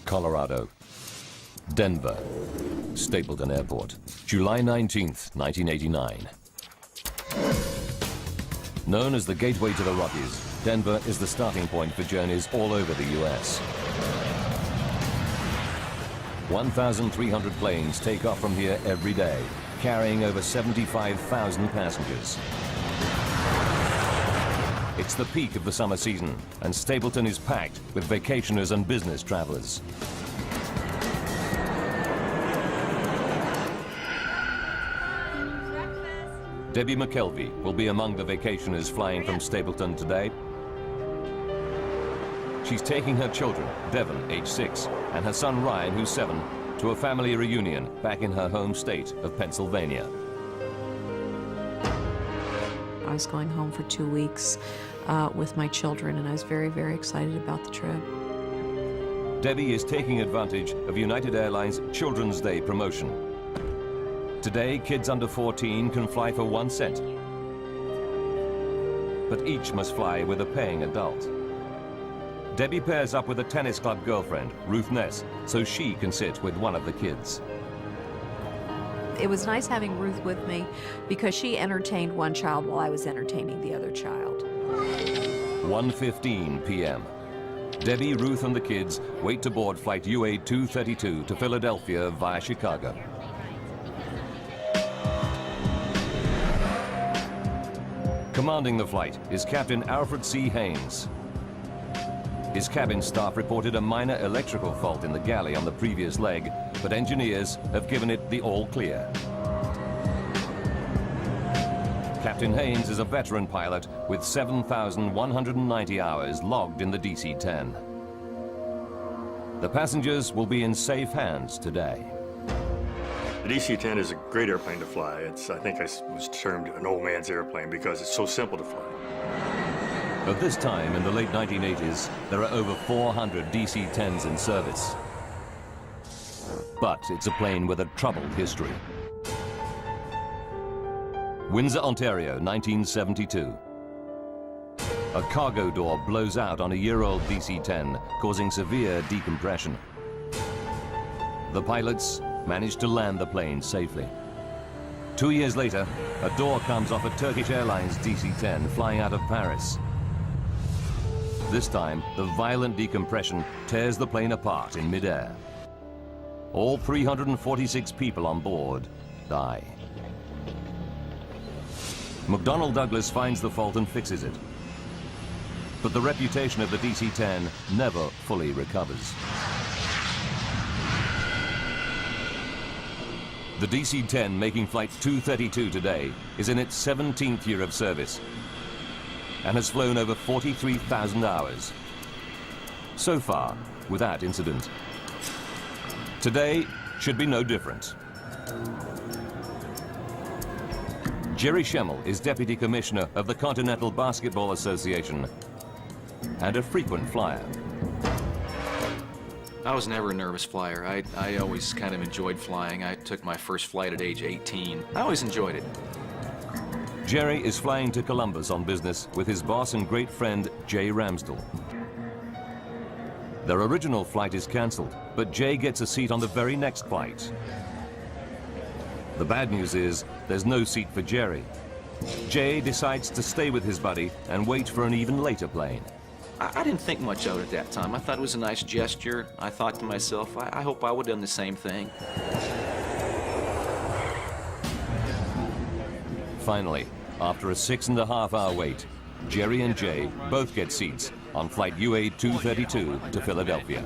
Colorado. Denver, Stapleton Airport, July 19th, 1989. Known as the gateway to the Rockies, Denver is the starting point for journeys all over the U.S. 1,300 planes take off from here every day, carrying over 75,000 passengers. It's the peak of the summer season, and Stapleton is packed with vacationers and business travelers. Debbie McKelvey will be among the vacationers flying from Stapleton today. She's taking her children, Devon, age 6, and her son Ryan, who's 7, to a family reunion back in her home state of Pennsylvania. I was going home for 2 weeks with my children, and I was very, very excited about the trip. Debbie is taking advantage of United Airlines Children's Day promotion. Today, kids under 14 can fly for 1 cent, but each must fly with a paying adult. Debbie pairs up with a tennis club girlfriend, Ruth Ness, so she can sit with one of the kids. It was nice having Ruth with me because she entertained one child while I was entertaining the other child. 1:15 p.m. Debbie, Ruth, and the kids wait to board flight UA 232 to Philadelphia via Chicago. Commanding the flight is Captain Alfred C. Haynes. His cabin staff reported a minor electrical fault in the galley on the previous leg, but engineers have given it the all clear. Captain Haynes is a veteran pilot with 7,190 hours logged in the DC-10. The passengers will be in safe hands today. The DC-10 is a great airplane to fly. I think I was termed an old man's airplane because it's so simple to fly. At this time, in the late 1980s, there are over 400 DC-10s in service. But it's a plane with a troubled history. Windsor, Ontario, 1972. A cargo door blows out on a year-old DC-10, causing severe decompression. The pilots managed to land the plane safely. 2 years later, a door comes off a Turkish Airlines DC-10 flying out of Paris. This time, the violent decompression tears the plane apart in midair. All 346 people on board die. McDonnell Douglas finds the fault and fixes it. But the reputation of the DC-10 never fully recovers. The DC-10 making flight 232 today is in its 17th year of service and has flown over 43,000 hours. So far, without incident. Today should be no different. Jerry Schemmel is Deputy Commissioner of the Continental Basketball Association and a frequent flyer. I was never a nervous flyer. I always kind of enjoyed flying. I took my first flight at age 18. I always enjoyed it. Jerry is flying to Columbus on business with his boss and great friend, Jay Ramsdell. Their original flight is cancelled, but Jay gets a seat on the very next flight. The bad news is there's no seat for Jerry. Jay decides to stay with his buddy and wait for an even later plane. I didn't think much of it at that time. I thought it was a nice gesture. I thought to myself, I hope I would have done the same thing. Finally, after a 6.5-hour wait, Jerry and Jay both get seats on flight UA 232 to Philadelphia.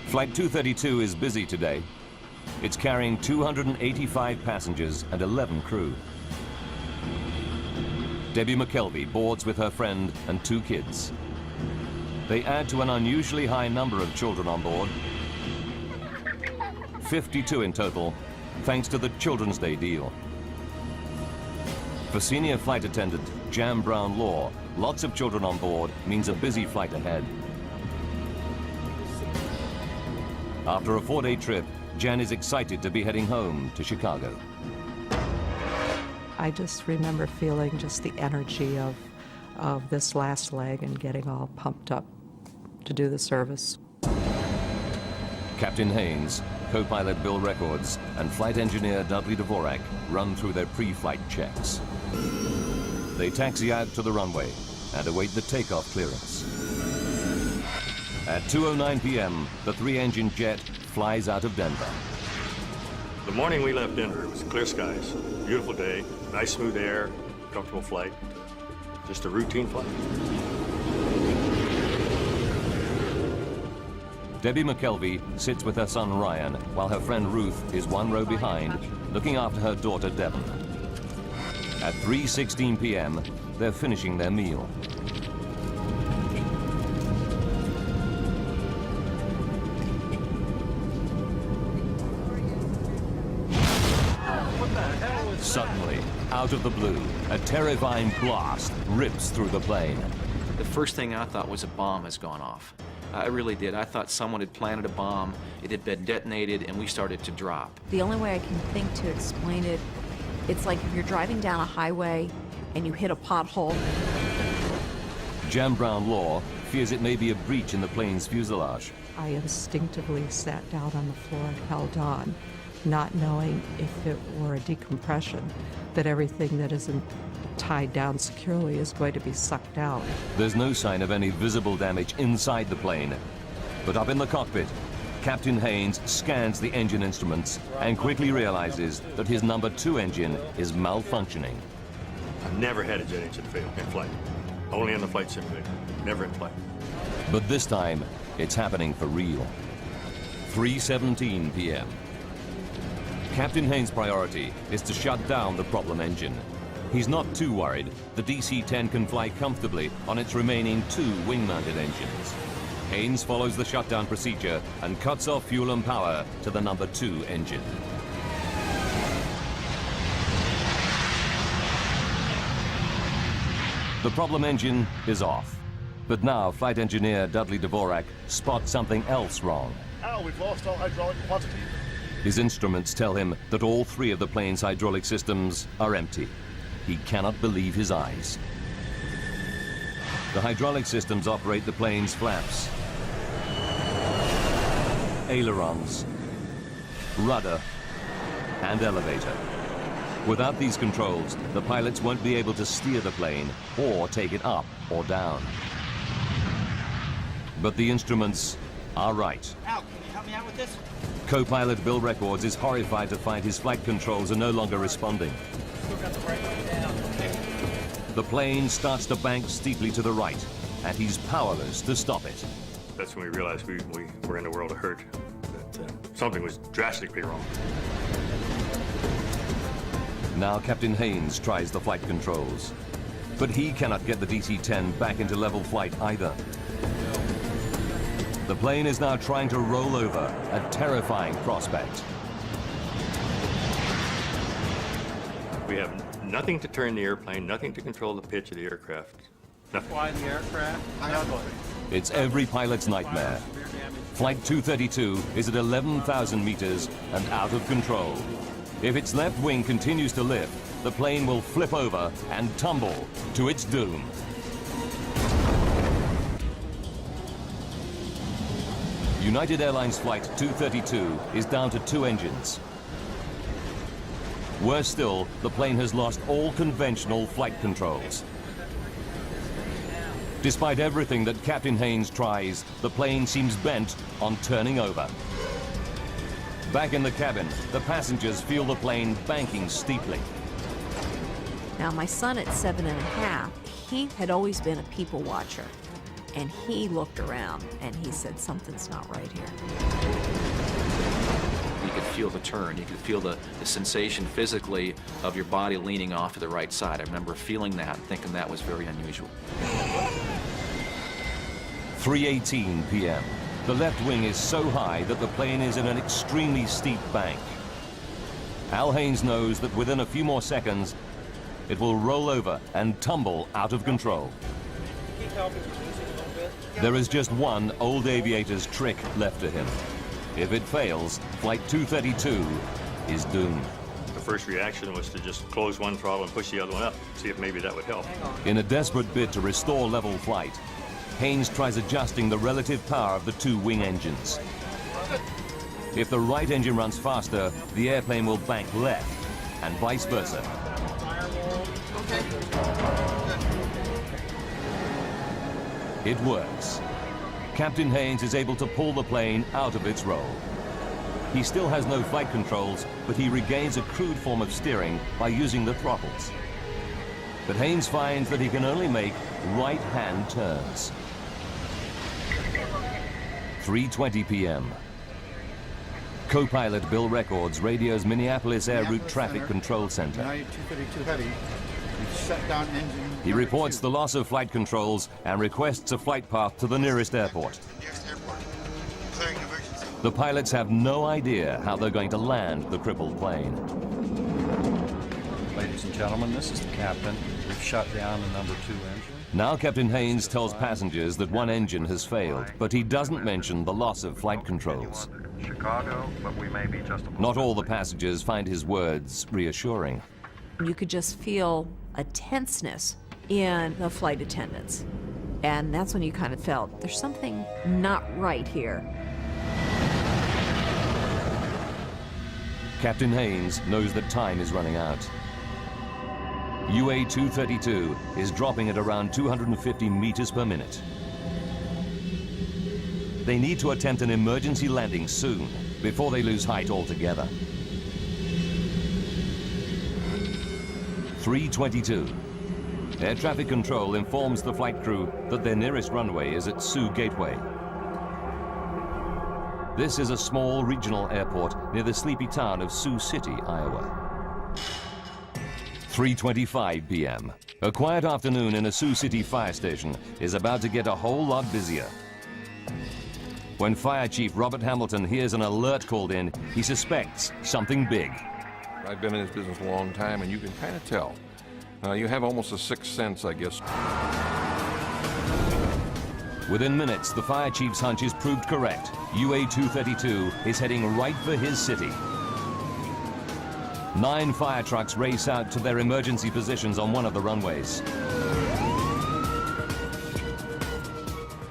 Flight 232 is busy today. It's carrying 285 passengers and 11 crew. Debbie McKelvey boards with her friend and 2 kids. They add to an unusually high number of children on board. 52 in total, thanks to the Children's Day deal. For senior flight attendant Jan Brown Law, lots of children on board means a busy flight ahead. After a 4-day trip, Jan is excited to be heading home to Chicago. I just remember feeling just the energy of this last leg and getting all pumped up to do the service. Captain Haynes, co-pilot Bill Records, and flight engineer Dudley Dvorak run through their pre-flight checks. They taxi out to the runway and await the takeoff clearance. At 2:09 p.m., the three-engine jet flies out of Denver. The morning we left Denver, it was clear skies, beautiful day, nice smooth air, comfortable flight, just a routine flight. Debbie McKelvey sits with her son Ryan, while her friend Ruth is one row behind, looking after her daughter Devon. At 3:16 p.m., they're finishing their meal. Suddenly, out of the blue, a terrifying blast rips through the plane. The first thing I thought was a bomb has gone off. I really did. I thought someone had planted a bomb, it had been detonated, and we started to drop. The only way I can think to explain it, it's like if you're driving down a highway and you hit a pothole. Jan Brown Law fears it may be a breach in the plane's fuselage. I instinctively sat down on the floor and held on, not knowing if it were a decompression, that everything that isn't tied down securely is going to be sucked out. There's no sign of any visible damage inside the plane. But up in the cockpit, Captain Haynes scans the engine instruments and quickly realizes that his number 2 engine is malfunctioning. I've never had a jet engine fail in flight. Only in the flight simulator, never in flight. But this time, it's happening for real. 3:17 p.m. Captain Haynes' priority is to shut down the problem engine. He's not too worried. The DC-10 can fly comfortably on its remaining 2 wing-mounted engines. Haynes follows the shutdown procedure and cuts off fuel and power to the number 2 engine. The problem engine is off. But now flight engineer Dudley Dvorak spots something else wrong. Al, we've lost all hydraulic quantity. His instruments tell him that all 3 of the plane's hydraulic systems are empty. He cannot believe his eyes. The hydraulic systems operate the plane's flaps, ailerons, rudder, and elevator. Without these controls, the pilots won't be able to steer the plane or take it up or down. But the instruments are right. Al, can you help me out with this? Co-pilot Bill Records is horrified to find his flight controls are no longer responding. Still got the brake down. The plane starts to bank steeply to the right, and he's powerless to stop it. That's when we realized we were in a world of hurt, that something was drastically wrong. Now Captain Haynes tries the flight controls, but he cannot get the DC-10 back into level flight either. The plane is now trying to roll over, a terrifying prospect. We have nothing to turn the airplane, nothing to control the pitch of the aircraft. Nothing. Fly the aircraft. It's every pilot's nightmare. Flight 232 is at 11,000 meters and out of control. If its left wing continues to lift, the plane will flip over and tumble to its doom. United Airlines Flight 232 is down to 2 engines. Worse still, the plane has lost all conventional flight controls. Despite everything that Captain Haynes tries, the plane seems bent on turning over. Back in the cabin, the passengers feel the plane banking steeply. Now, my son at 7½, he had always been a people watcher. And he looked around and he said, something's not right here. You could feel the turn. You could feel the sensation physically of your body leaning off to the right side. I remember feeling that, thinking that was very unusual. 3:18 p.m. The left wing is so high that the plane is in an extremely steep bank. Al Haynes knows that within a few more seconds, it will roll over and tumble out of control. There is just one old aviator's trick left to him. If it fails, Flight 232 is doomed. The first reaction was to just close one throttle and push the other one up, see if maybe that would help. In a desperate bid to restore level flight, Haynes tries adjusting the relative power of the two wing engines. If the right engine runs faster, the airplane will bank left, and vice versa. It works. Captain Haynes is able to pull the plane out of its roll. He still has no flight controls, but he regains a crude form of steering by using the throttles. But Haynes finds that he can only make right-hand turns. 3:20 p.m. Co-pilot Bill Records radios Minneapolis Air Route Traffic Control Center. 232 heavy. We've shut down engine. He reports the loss of flight controls and requests a flight path to the nearest airport. The pilots have no idea how they're going to land the crippled plane. Ladies and gentlemen, this is the captain. We've shut down the number 2 engine. Now Captain Haynes tells passengers that one engine has failed, but he doesn't mention the loss of flight controls. Chicago, but we may be just a Not all the passengers find his words reassuring. You could just feel a tenseness in the flight attendants. And that's when you kind of felt there's something not right here. Captain Haynes knows that time is running out. UA-232 is dropping at around 250 meters per minute. They need to attempt an emergency landing soon, before they lose height altogether. 3:22. Air traffic control informs the flight crew that their nearest runway is at Sioux Gateway. This is a small regional airport near the sleepy town of Sioux City, Iowa. 3:25 p.m. A quiet afternoon in a Sioux City fire station is about to get a whole lot busier. When Fire Chief Robert Hamilton hears an alert called in, he suspects something big. I've been in this business a long time, and you can kind of tell. You have almost a sixth sense, I guess. Within minutes, the fire chief's hunch is proved correct. UA-232 is heading right for his city. 9 fire trucks race out to their emergency positions on one of the runways.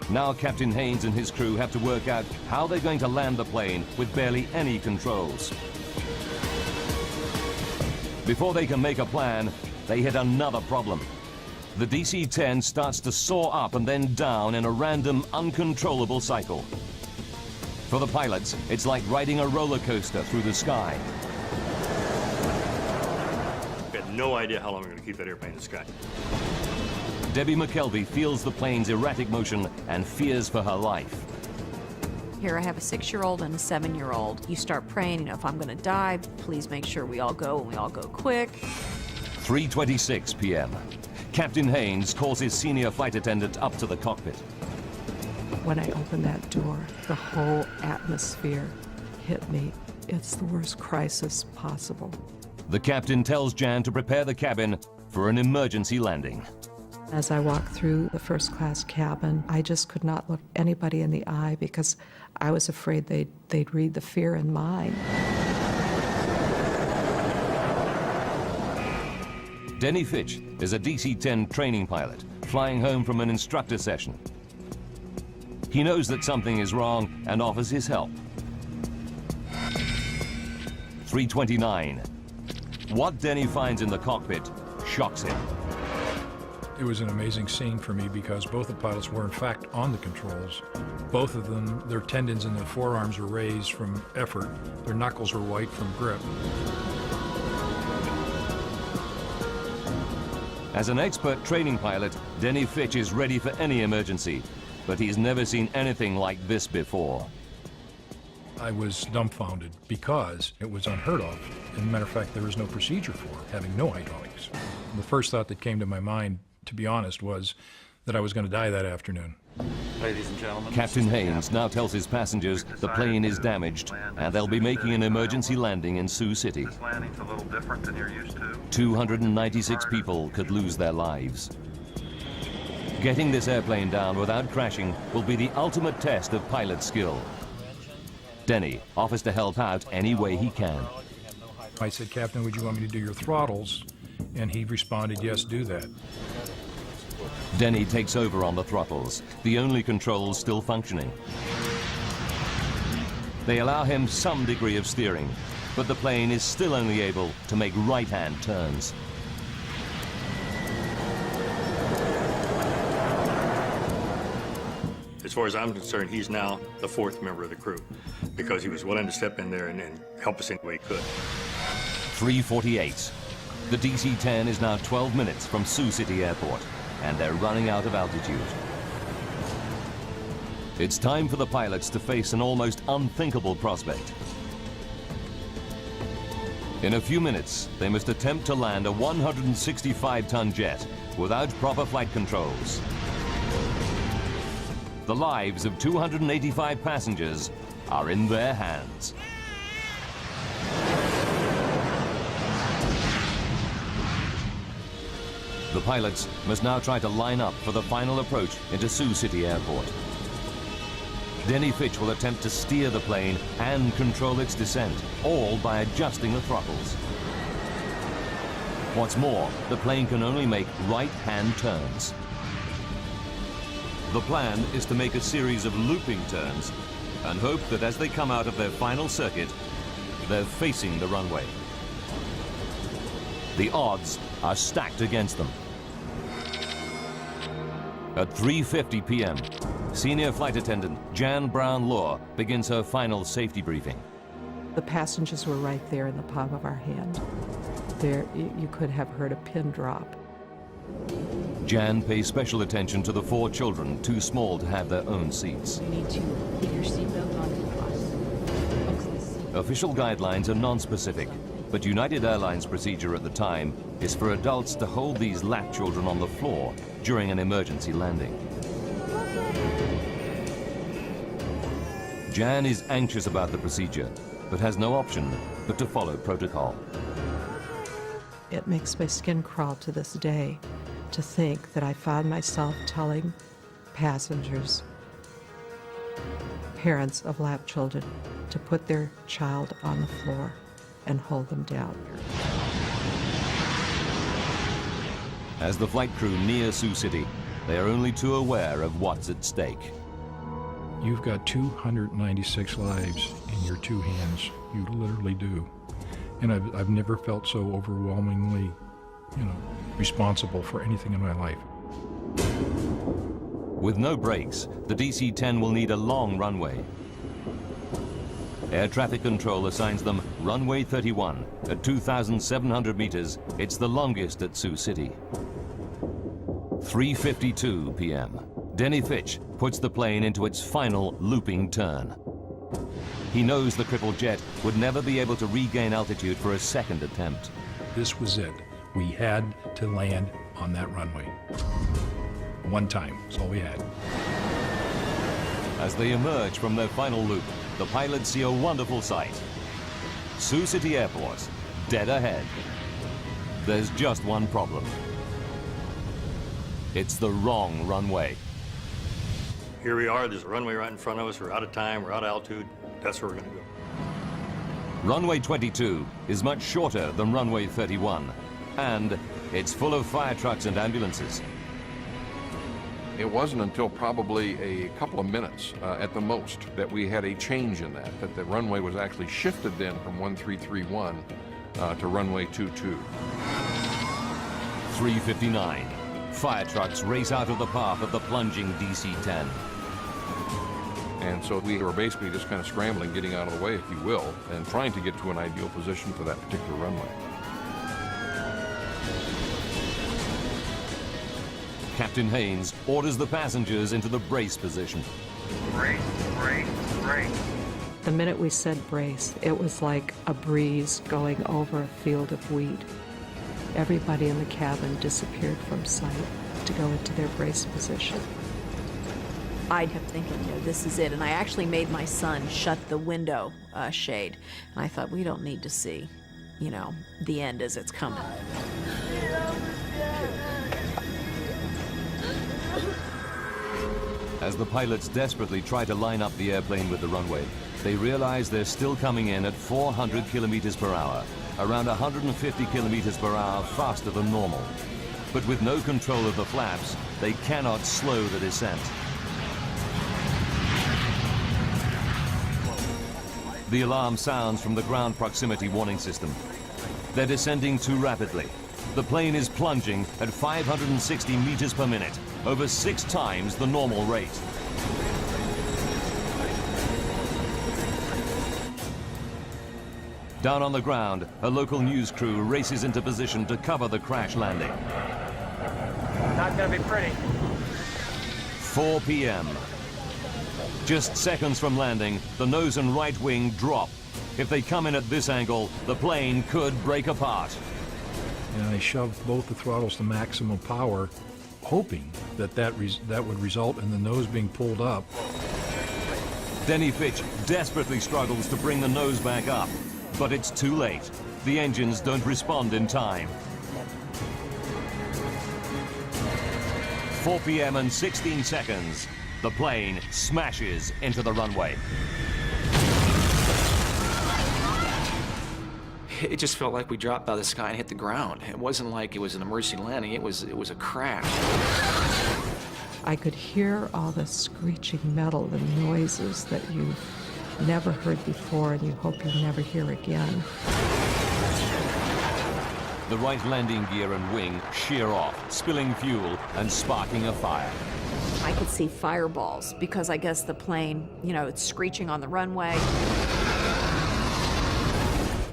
Now Captain Haynes and his crew have to work out how they're going to land the plane with barely any controls. Before they can make a plan, they hit another problem. The DC-10 starts to soar up and then down in a random, uncontrollable cycle. For the pilots, it's like riding a roller coaster through the sky. I had no idea how long we were going to keep that airplane in the sky. Debbie McKelvey feels the plane's erratic motion and fears for her life. Here I have a 6-year-old and a 7-year-old. You start praying, if I'm going to die, please make sure we all go and we all go quick. 3:26 p.m. Captain Haynes calls his senior flight attendant up to the cockpit. When I opened that door, the whole atmosphere hit me. It's the worst crisis possible. The captain tells Jan to prepare the cabin for an emergency landing. As I walked through the first-class cabin, I just could not look anybody in the eye because I was afraid they'd read the fear in mine. Denny Fitch is a DC-10 training pilot, flying home from an instructor session. He knows that something is wrong and offers his help. 3:29. What Denny finds in the cockpit shocks him. It was an amazing scene for me because both the pilots were in fact on the controls. Both of them, their tendons in their forearms were raised from effort. Their knuckles were white from grip. As an expert training pilot, Denny Fitch is ready for any emergency, but he's never seen anything like this before. I was dumbfounded because it was unheard of. As a matter of fact, there was no procedure for it, having no hydraulics. The first thought that came to my mind, to be honest, was that I was going to die that afternoon. Ladies and gentlemen, Captain Haynes now tells his passengers the plane is damaged and they'll be making an emergency landing in Sioux City. This landing's a little different than you're used to. 296 people could lose their lives. Getting this airplane down without crashing will be the ultimate test of pilot skill. Denny offers to help out any way he can. I said, "Captain, would you want me to do your throttles?" And he responded, "Yes, do that." Denny takes over on the throttles, the only controls still functioning. They allow him some degree of steering, but the plane is still only able to make right-hand turns. As far as I'm concerned, he's now the fourth member of the crew because he was willing to step in there and help us any way he could. 3:48. The DC-10 is now 12 minutes from Sioux City Airport, and they're running out of altitude. It's time for the pilots to face an almost unthinkable prospect. In a few minutes, they must attempt to land a 165-ton jet without proper flight controls. The lives of 285 passengers are in their hands. The pilots must now try to line up for the final approach into Sioux City Airport. Denny Fitch will attempt to steer the plane and control its descent, all by adjusting the throttles. What's more, the plane can only make right-hand turns. The plan is to make a series of looping turns and hope that as they come out of their final circuit, they're facing the runway. The odds are stacked against them. At 3:50 p.m., Senior Flight Attendant Jan Brown-Law begins her final safety briefing. The passengers were right there in the palm of our hand. There, you could have heard a pin drop. Jan pays special attention to the 4 children too small to have their own seats. You need to put your seatbelt on and cross. Official guidelines are non-specific, but United Airlines procedure at the time is for adults to hold these lap children on the floor during an emergency landing. Jan is anxious about the procedure, but has no option but to follow protocol. It makes my skin crawl to this day to think that I found myself telling passengers, parents of lap children, to put their child on the floor and hold them down. As the flight crew near Sioux City, they are only too aware of what's at stake. You've got 296 lives in your 2 hands. You literally do. And I've never felt so overwhelmingly, responsible for anything in my life. With no brakes, the DC-10 will need a long runway. Air traffic control assigns them runway 31 at 2,700 meters. It's the longest at Sioux City. 3:52 p.m. Denny Fitch puts the plane into its final looping turn. He knows the crippled jet would never be able to regain altitude for a second attempt. This was it. We had to land on that runway. One time, that's all we had. As they emerge from their final loop, the pilots see a wonderful sight. Sioux City Airport, dead ahead. There's just one problem. It's the wrong runway. Here we are, there's a runway right in front of us. We're out of time, we're out of altitude. That's where we're gonna go. Runway 22 is much shorter than runway 31, and it's full of fire trucks and ambulances. It wasn't until probably a couple of minutes at the most that we had a change in that the runway was actually shifted then from 1331 to runway 22. 3:59. Fire trucks race out of the path of the plunging DC-10. And so we were basically just kind of scrambling, getting out of the way, if you will, and trying to get to an ideal position for that particular runway. Captain Haynes orders the passengers into the brace position. Brace, brace, brace. The minute we said brace, it was like a breeze going over a field of wheat. Everybody in the cabin disappeared from sight to go into their brace position. I kept thinking, this is it. And I actually made my son shut the window shade. And I thought, we don't need to see, the end as it's coming. As the pilots desperately try to line up the airplane with the runway, they realize they're still coming in at 400 kilometers per hour, around 150 kilometers per hour faster than normal. But with no control of the flaps, they cannot slow the descent. The alarm sounds from the ground proximity warning system. They're descending too rapidly. The plane is plunging at 560 meters per minute, over 6 times the normal rate. Down on the ground, a local news crew races into position to cover the crash landing. Not gonna be pretty. 4 p.m. Just seconds from landing, the nose and right wing drop. If they come in at this angle, the plane could break apart. And I shoved both the throttles to maximum power, hoping that would result in the nose being pulled up. Denny Fitch desperately struggles to bring the nose back up, but it's too late. The engines don't respond in time. 4 p.m. and 16 seconds. The plane smashes into the runway. It just felt like we dropped out of the sky and hit the ground. It wasn't like it was an emergency landing. It was a crash. I could hear all the screeching metal and noises that you've never heard before and you hope you never hear again. The right landing gear and wing shear off, spilling fuel and sparking a fire. I could see fireballs because I guess the plane, you know, it's screeching on the runway.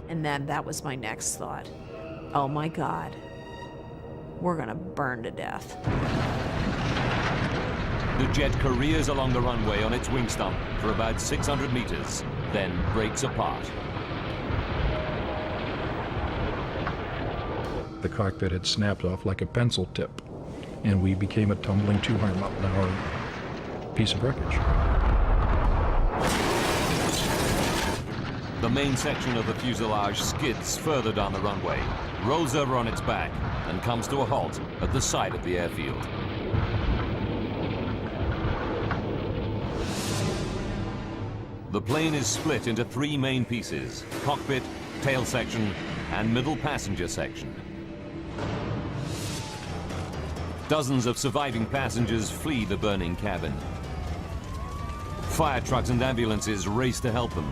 And then that was my next thought. Oh my God, we're gonna burn to death. The jet careers along the runway on its wing stump for about 600 meters, then breaks apart. The cockpit had snapped off like a pencil tip, and we became a tumbling 200-mile-an-hour piece of wreckage. The main section of the fuselage skids further down the runway, rolls over on its back, and comes to a halt at the side of the airfield. The plane is split into 3 main pieces: cockpit, tail section, and middle passenger section. Dozens of surviving passengers flee the burning cabin. Fire trucks and ambulances race to help them.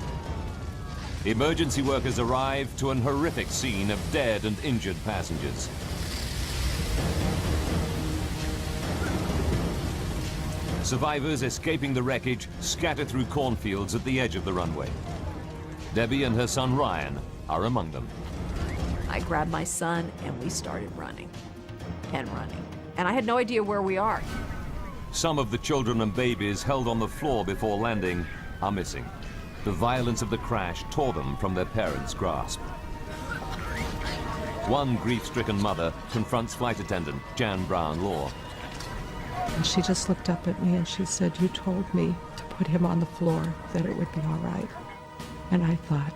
Emergency workers arrive to an horrific scene of dead and injured passengers. Survivors escaping the wreckage scatter through cornfields at the edge of the runway. Debbie and her son Ryan are among them. I grabbed my son and we started running and running. And I had no idea where we are. Some of the children and babies held on the floor before landing are missing. The violence of the crash tore them from their parents' grasp. One grief-stricken mother confronts flight attendant Jan Brown-Law. And she just looked up at me and she said, "You told me to put him on the floor, that it would be all right." And I thought,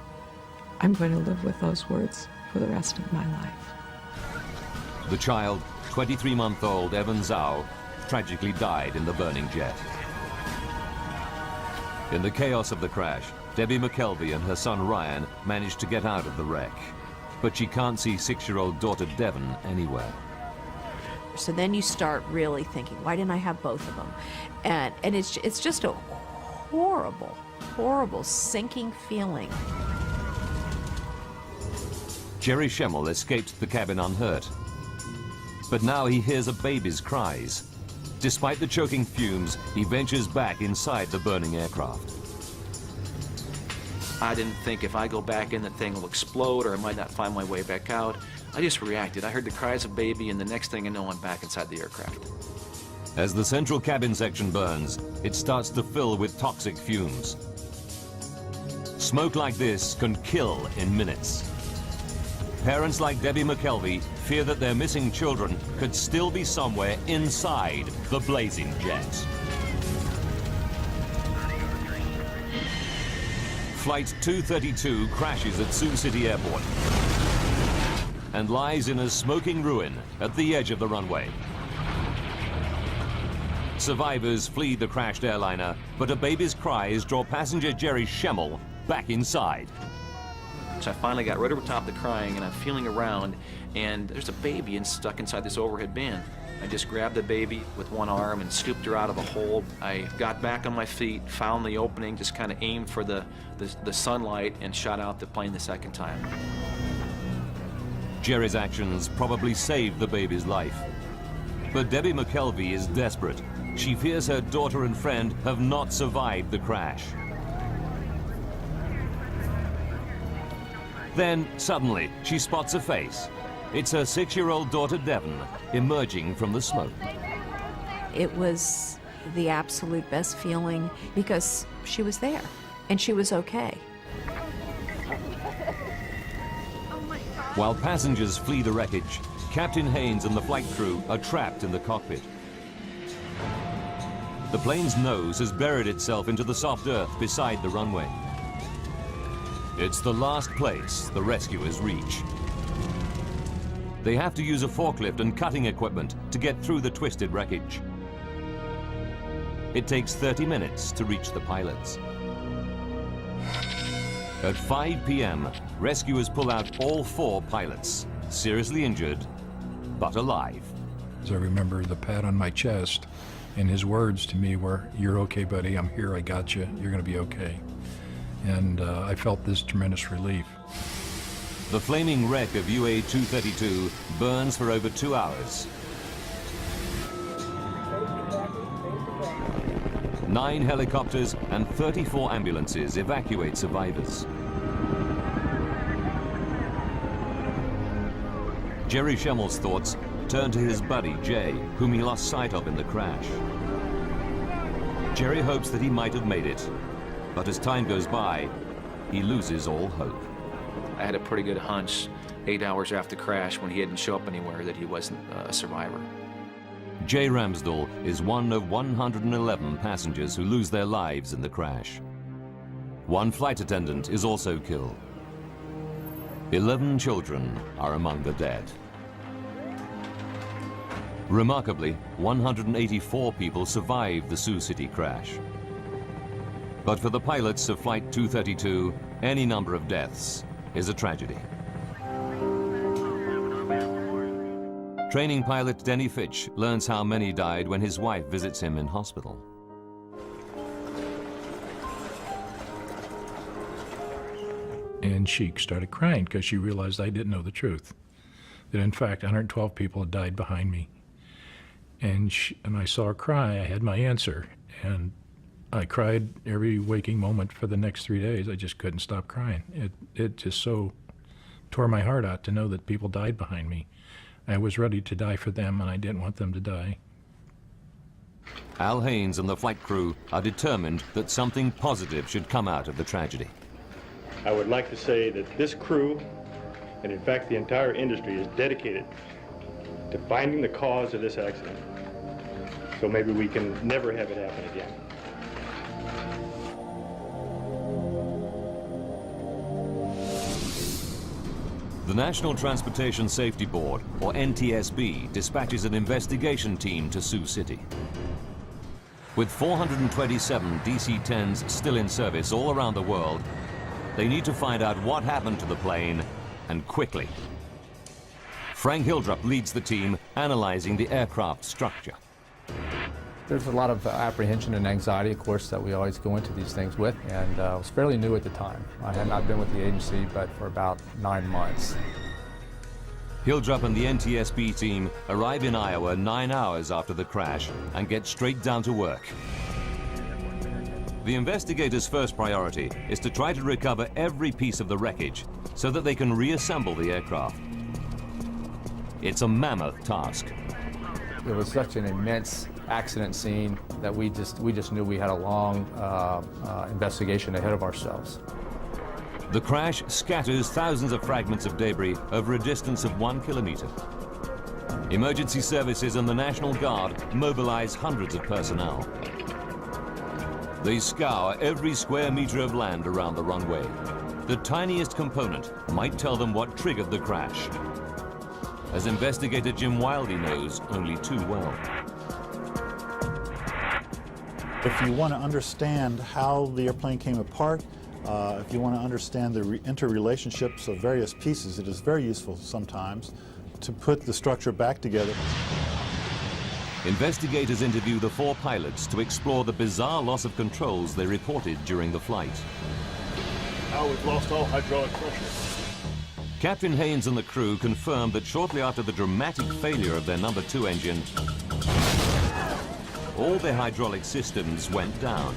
I'm going to live with those words for the rest of my life. The child, 23-month-old Evan Zhao, tragically died in the burning jet. In the chaos of the crash, Debbie McKelvey and her son Ryan managed to get out of the wreck. But she can't see 6-year-old daughter Devon anywhere. So then you start really thinking, why didn't I have both of them? And it's just a horrible, horrible sinking feeling. Jerry Schemmel escaped the cabin unhurt. But now he hears a baby's cries. Despite the choking fumes, he ventures back inside the burning aircraft. I didn't think if I go back in, the thing will explode or I might not find my way back out. I just reacted. I heard the cries of baby, and the next thing I know, I'm back inside the aircraft. As the central cabin section burns, it starts to fill with toxic fumes. Smoke like this can kill in minutes. Parents like Debbie McKelvey fear that their missing children could still be somewhere inside the blazing jet. Flight 232 crashes at Sioux City Airport and lies in a smoking ruin at the edge of the runway. Survivors flee the crashed airliner, but a baby's cries draw passenger Jerry Schemmel back inside. So I finally got right over top of the crying, and I'm feeling around, and there's a baby stuck inside this overhead bin. I just grabbed the baby with one arm and scooped her out of the hole. I got back on my feet, found the opening, just kind of aimed for the sunlight and shot out the plane the second time. Jerry's actions probably saved the baby's life. But Debbie McKelvey is desperate. She fears her daughter and friend have not survived the crash. Then, suddenly, she spots a face. It's her 6-year-old daughter, Devon, emerging from the smoke. It was the absolute best feeling because she was there and she was okay. While passengers flee the wreckage, Captain Haynes and the flight crew are trapped in the cockpit. The plane's nose has buried itself into the soft earth beside the runway. It's the last place the rescuers reach. They have to use a forklift and cutting equipment to get through the twisted wreckage. It takes 30 minutes to reach the pilots. At 5 p.m., rescuers pull out all 4 pilots, seriously injured, but alive. As I remember the pat on my chest, and his words to me were, "You're okay, buddy, I'm here, I got you, you're gonna be okay." And I felt this tremendous relief. The flaming wreck of UA-232 burns for over 2 hours. 9 helicopters and 34 ambulances evacuate survivors. Jerry Schemmel's thoughts turn to his buddy, Jay, whom he lost sight of in the crash. Jerry hopes that he might have made it, but as time goes by, he loses all hope. I had a pretty good hunch 8 hours after the crash, when he didn't show up anywhere, that he wasn't a survivor. Jay Ramsdell is one of 111 passengers who lose their lives in the crash. 1 flight attendant is also killed. 11 children are among the dead. Remarkably, 184 people survived the Sioux City crash. But for the pilots of Flight 232, any number of deaths is a tragedy. Training pilot Denny Fitch learns how many died when his wife visits him in hospital. And she started crying because she realized I didn't know the truth. That in fact, 112 people had died behind me. And I saw her cry, I had my answer. And I cried every waking moment for the next 3 days. I just couldn't stop crying. It just so tore my heart out to know that people died behind me. I was ready to die for them, and I didn't want them to die. Al Haynes and the flight crew are determined that something positive should come out of the tragedy. I would like to say that this crew, and in fact the entire industry, is dedicated to finding the cause of this accident. So maybe we can never have it happen again. The National Transportation Safety Board, or NTSB, dispatches an investigation team to Sioux City. With 427 DC-10s still in service all around the world, they need to find out what happened to the plane, and quickly. Frank Hildrup leads the team, analyzing the aircraft structure. There's a lot of apprehension and anxiety, of course, that we always go into these things with, and I was fairly new at the time. I had not been with the agency but for about 9 months. Hildrup and the NTSB team arrive in Iowa 9 hours after the crash and get straight down to work. The investigators' first priority is to try to recover every piece of the wreckage so that they can reassemble the aircraft. It's a mammoth task. It was such an immense accident scene that we just knew we had a long investigation ahead of ourselves. The crash scatters thousands of fragments of debris over a distance of 1 kilometer. Emergency services and the National Guard mobilize hundreds of personnel. They scour every square meter of land around the runway. The tiniest component might tell them what triggered the crash, as investigator Jim Wildey knows only too well. If you want to understand how the airplane came apart, if you want to understand the interrelationships of various pieces, it is very useful sometimes to put the structure back together. Investigators interview the 4 pilots to explore the bizarre loss of controls they reported during the flight. Now we've lost all hydraulic pressure. Captain Haynes and the crew confirmed that shortly after the dramatic failure of their number 2 engine, all their hydraulic systems went down.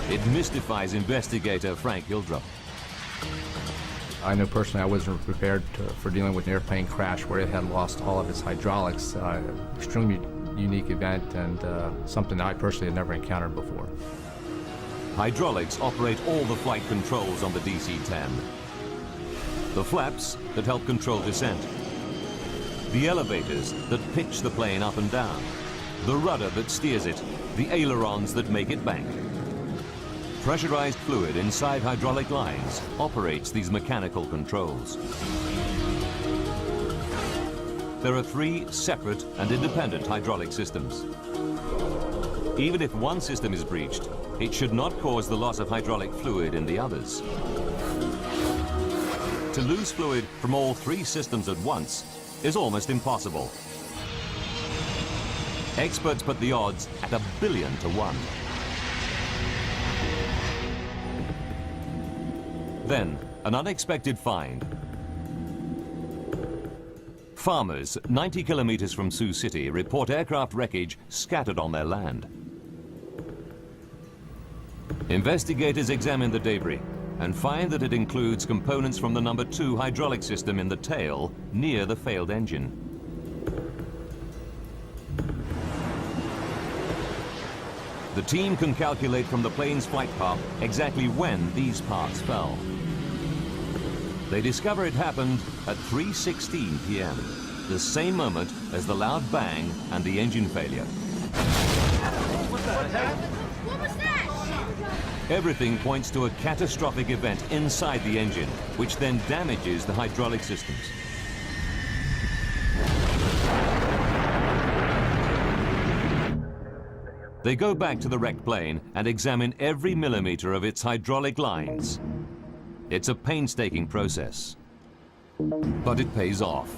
It mystifies investigator Frank Hildrup. I know personally I wasn't prepared for dealing with an airplane crash where it had lost all of its hydraulics. Extremely unique event and something I personally had never encountered before. Hydraulics operate all the flight controls on the DC-10. The flaps that help control descent. The elevators that pitch the plane up and down. The rudder that steers it. The ailerons that make it bank. Pressurized fluid inside hydraulic lines operates these mechanical controls. There are 3 separate and independent hydraulic systems. Even if one system is breached, it should not cause the loss of hydraulic fluid in the others. To lose fluid from all 3 systems at once is almost impossible. Experts put the odds at 1 billion to 1. Then, an unexpected find. Farmers 90 kilometers from Sioux City report aircraft wreckage scattered on their land. Investigators examine the debris and find that it includes components from the number 2 hydraulic system in the tail near the failed engine. The team can calculate from the plane's flight path exactly when these parts fell. They discover it happened at 3:16 p.m., the same moment as the loud bang and the engine failure. What the heck? What was that? Everything points to a catastrophic event inside the engine, which then damages the hydraulic systems. They go back to the wrecked plane and examine every millimeter of its hydraulic lines. It's a painstaking process, but it pays off.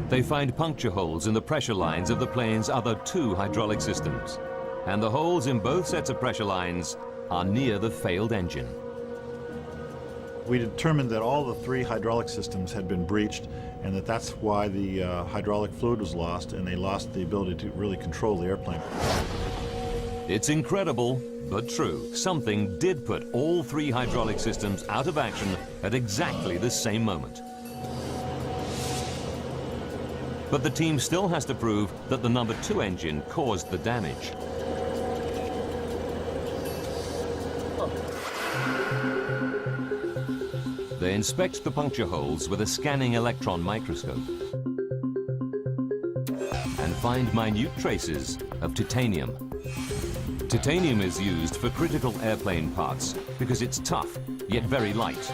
They find puncture holes in the pressure lines of the plane's other 2 hydraulic systems, and the holes in both sets of pressure lines are near the failed engine. We determined that all the 3 hydraulic systems had been breached, and that's why the hydraulic fluid was lost, and they lost the ability to really control the airplane. It's incredible, but true. Something did put all 3 hydraulic systems out of action at exactly the same moment. But the team still has to prove that the number 2 engine caused the damage. They inspect the puncture holes with a scanning electron microscope and find minute traces of titanium. Titanium is used for critical airplane parts because it's tough, yet very light.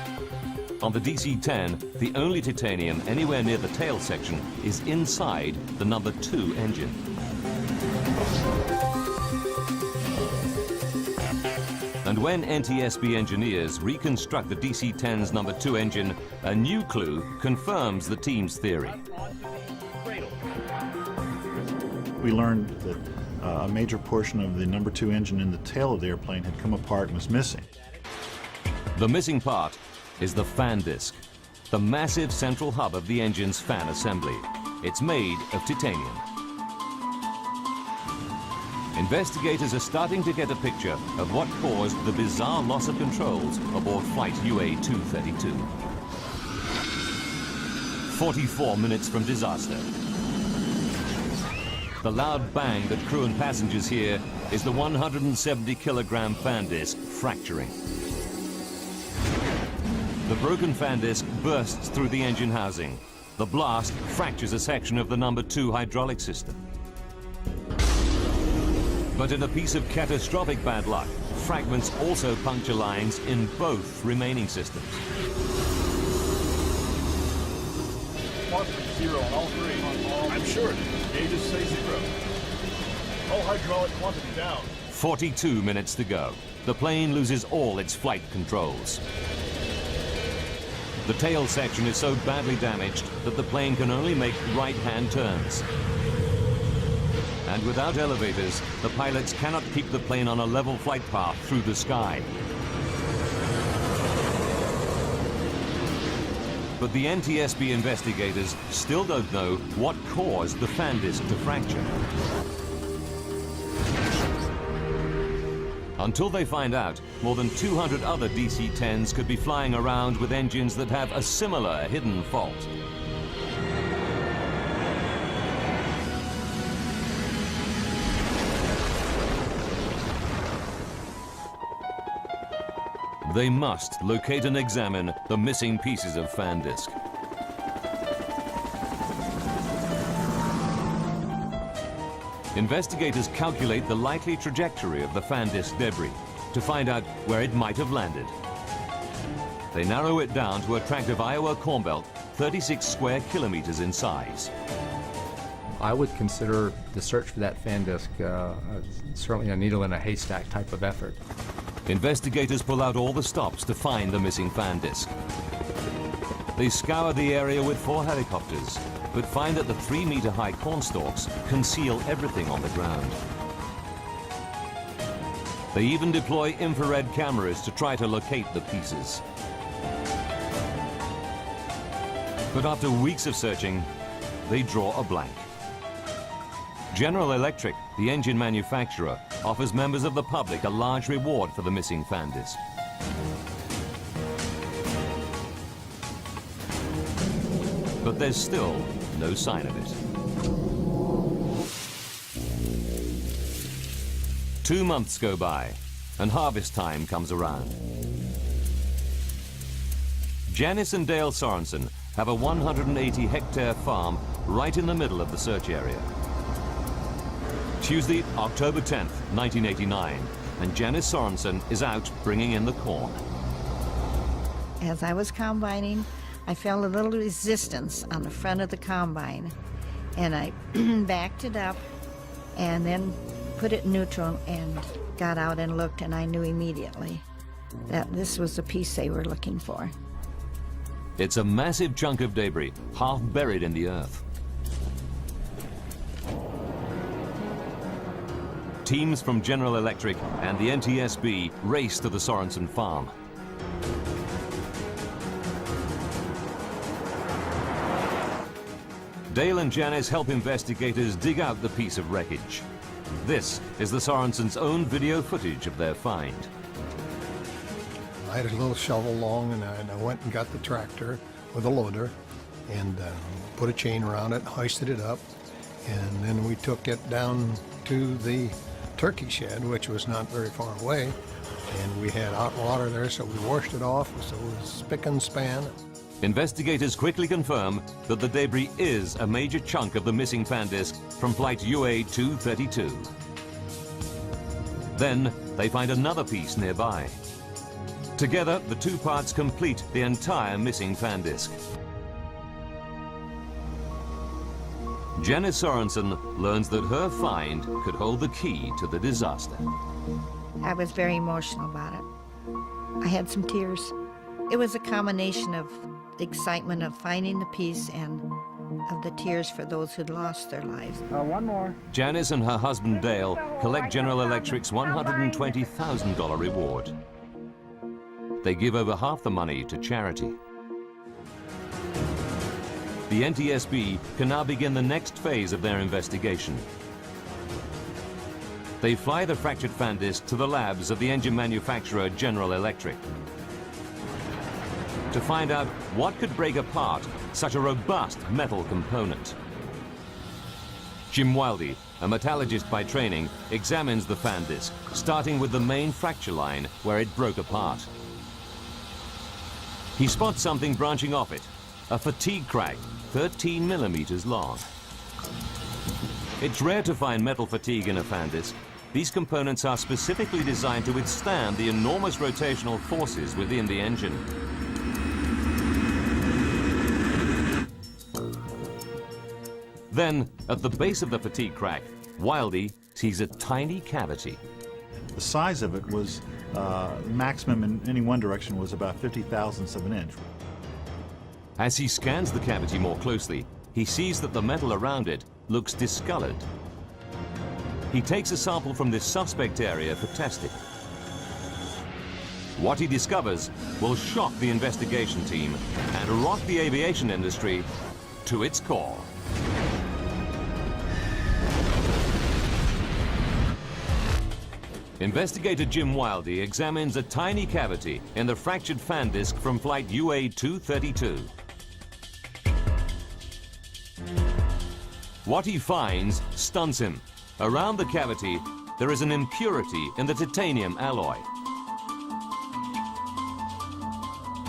On the DC-10, the only titanium anywhere near the tail section is inside the number 2 engine. And when NTSB engineers reconstruct the DC-10's number 2 engine, a new clue confirms the team's theory. We learned that a major portion of the number 2 engine in the tail of the airplane had come apart and was missing. The missing part is the fan disc, the massive central hub of the engine's fan assembly. It's made of titanium. Investigators are starting to get a picture of what caused the bizarre loss of controls aboard flight UA-232. 44 minutes from disaster. The loud bang that crew and passengers hear is the 170-kilogram fan disc fracturing. The broken fan disc bursts through the engine housing. The blast fractures a section of the number 2 hydraulic system. But in a piece of catastrophic bad luck, fragments also puncture lines in both remaining systems. Mark 0 on all 3. I'm sure it is. Gauges say 0. All hydraulic quantity down. 42 minutes to go. The plane loses all its flight controls. The tail section is so badly damaged that the plane can only make right-hand turns. And without elevators, the pilots cannot keep the plane on a level flight path through the sky. But the NTSB investigators still don't know what caused the fan disc to fracture. Until they find out, more than 200 other DC-10s could be flying around with engines that have a similar hidden fault. They must locate and examine the missing pieces of fan disc. Investigators calculate the likely trajectory of the fan disc debris to find out where it might have landed. They narrow it down to a tract of Iowa corn belt 36 square kilometers in size. I would consider the search for that fan disc certainly a needle in a haystack type of effort. Investigators pull out all the stops to find the missing fan disc. They scour the area with 4 helicopters, but find that the 3-meter-high corn stalks conceal everything on the ground. They even deploy infrared cameras to try to locate the pieces. But after weeks of searching, they draw a blank. General Electric, the engine manufacturer, offers members of the public a large reward for the missing fan disc. But there's still no sign of it. 2 months go by, and harvest time comes around. Janice and Dale Sorensen have a 180-hectare farm right in the middle of the search area. Tuesday, October 10th, 1989, and Janice Sorensen is out bringing in the corn. As I was combining, I felt a little resistance on the front of the combine, and I backed it up and then put it in neutral and got out and looked, and I knew immediately that this was the piece they were looking for. It's a massive chunk of debris, half buried in the earth. Teams from General Electric and the NTSB race to the Sorensen farm. Dale and Janice help investigators dig out the piece of wreckage. This is the Sorensens' own video footage of their find. I had a little shovel long, and I went and got the tractor with a loader and put a chain around it, hoisted it up, and then we took it down to the turkey shed, which was not very far away, and we had hot water there, so we washed it off, so it was spick and span. Investigators quickly confirm that the debris is a major chunk of the missing fan disc from flight UA-232. Then they find another piece nearby. Together, the 2 parts complete the entire missing fan disc. Janice Sorensen learns that her find could hold the key to the disaster. I was very emotional about it. I had some tears. It was a combination of the excitement of finding the piece and of the tears for those who'd lost their lives. One more. Janice and her husband Dale collect General Electric's $120,000 reward. They give over half the money to charity. The NTSB can now begin the next phase of their investigation. They fly the fractured fan disc to the labs of the engine manufacturer General Electric to find out what could break apart such a robust metal component. Jim Wildy, a metallurgist by training, examines the fan disc, starting with the main fracture line where it broke apart. He spots something branching off it, a fatigue crack 13 millimeters long. It's rare to find metal fatigue in a fan disc. These components are specifically designed to withstand the enormous rotational forces within the engine. Then, at the base of the fatigue crack, Wildy sees a tiny cavity. The size of it was maximum in any one direction was about 50 thousandths of an inch. As he scans the cavity more closely, he sees that the metal around it looks discolored. He takes a sample from this suspect area for testing. What he discovers will shock the investigation team and rock the aviation industry to its core. Investigator Jim Wildey examines a tiny cavity in the fractured fan disc from flight UA-232. What he finds stuns him. Around the cavity, there is an impurity in the titanium alloy.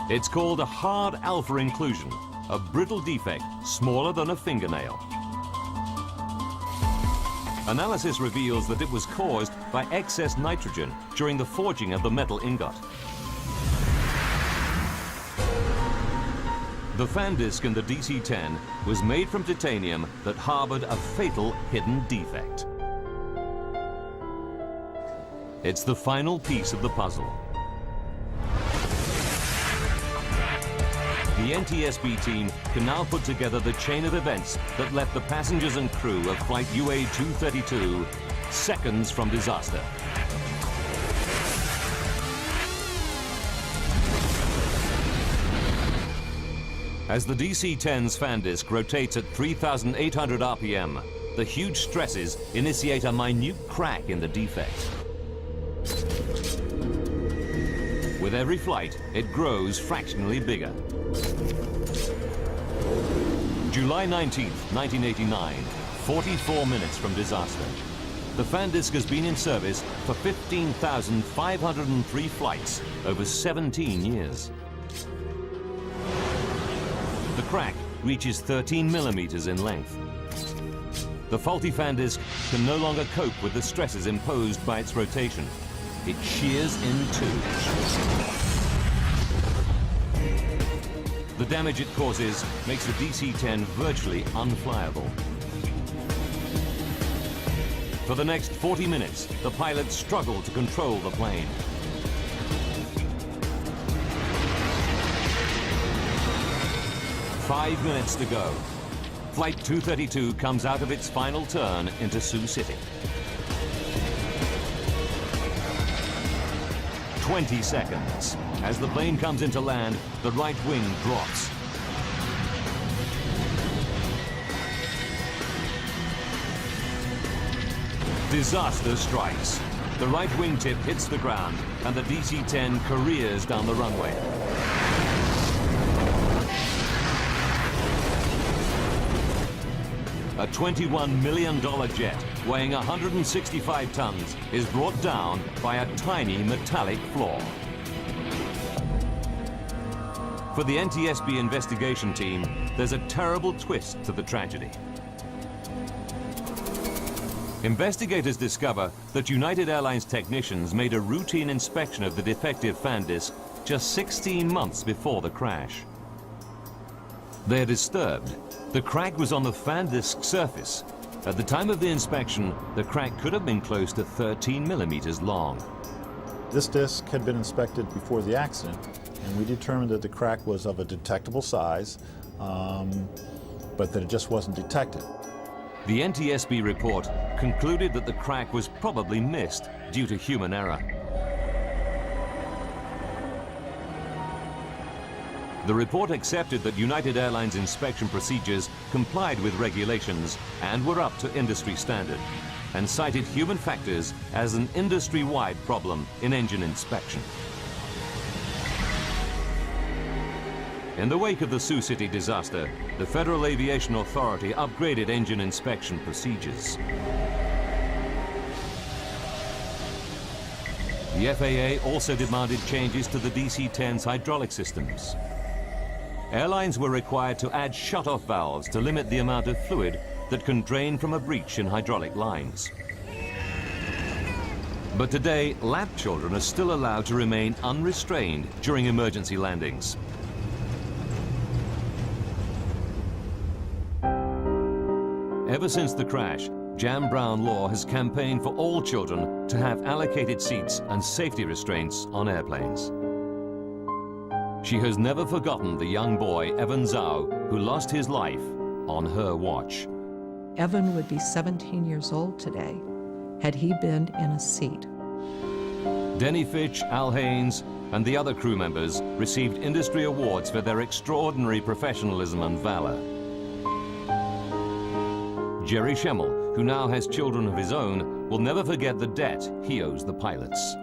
It's called a hard alpha inclusion, a brittle defect smaller than a fingernail. Analysis reveals that it was caused by excess nitrogen during the forging of the metal ingot. The fan disc in the DC-10 was made from titanium that harbored a fatal hidden defect. It's the final piece of the puzzle. The NTSB team can now put together the chain of events that left the passengers and crew of flight UA-232 seconds from disaster. As the DC-10's fan disc rotates at 3,800 RPM, the huge stresses initiate a minute crack in the defect. With every flight, it grows fractionally bigger. July 19th, 1989, 44 minutes from disaster. The fan disc has been in service for 15,503 flights over 17 years. The crack reaches 13 millimeters in length. The faulty fan disc can no longer cope with the stresses imposed by its rotation. It shears in two. The damage it causes makes the DC-10 virtually unflyable. For the next 40 minutes, the pilots struggle to control the plane. Five minutes to go. Flight 232 comes out of its final turn into Sioux City. 20 seconds. As the plane comes into land, the right wing drops. Disaster strikes. The right wingtip hits the ground, and the DC-10 careers down the runway. A $21 million jet weighing 165 tons is brought down by a tiny metallic floor. For the NTSB investigation team, there's a terrible twist to the tragedy. Investigators discover that United Airlines technicians made a routine inspection of the defective fan disc just 16 months before the crash. They're disturbed. The crack was on the fan disc surface. At the time of the inspection, the crack could have been close to 13 millimeters long. This disc had been inspected before the accident, and we determined that the crack was of a detectable size, but that it just wasn't detected. The NTSB report concluded that the crack was probably missed due to human error. The report accepted that United Airlines inspection procedures complied with regulations and were up to industry standard, and cited human factors as an industry-wide problem in engine inspection. In the wake of the Sioux City disaster, the Federal Aviation Authority upgraded engine inspection procedures. The FAA also demanded changes to the DC-10's hydraulic systems. Airlines were required to add shut-off valves to limit the amount of fluid that can drain from a breach in hydraulic lines. But today, lab children are still allowed to remain unrestrained during emergency landings. Ever since the crash, Jan Brown Law has campaigned for all children to have allocated seats and safety restraints on airplanes. She has never forgotten the young boy, Evan Zhao, who lost his life on her watch. Evan would be 17 years old today had he been in a seat. Denny Fitch, Al Haynes, and the other crew members received industry awards for their extraordinary professionalism and valor. Jerry Schemmel, who now has children of his own, will never forget the debt he owes the pilots.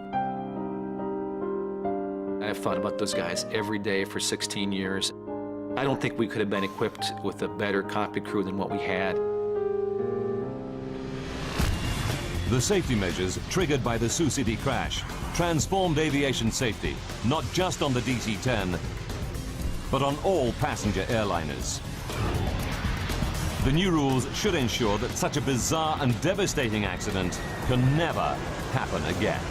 I've thought about those guys every day for 16 years. I don't think we could have been equipped with a better cockpit crew than what we had. The safety measures triggered by the Sioux City crash transformed aviation safety, not just on the DC-10, but on all passenger airliners. The new rules should ensure that such a bizarre and devastating accident can never happen again.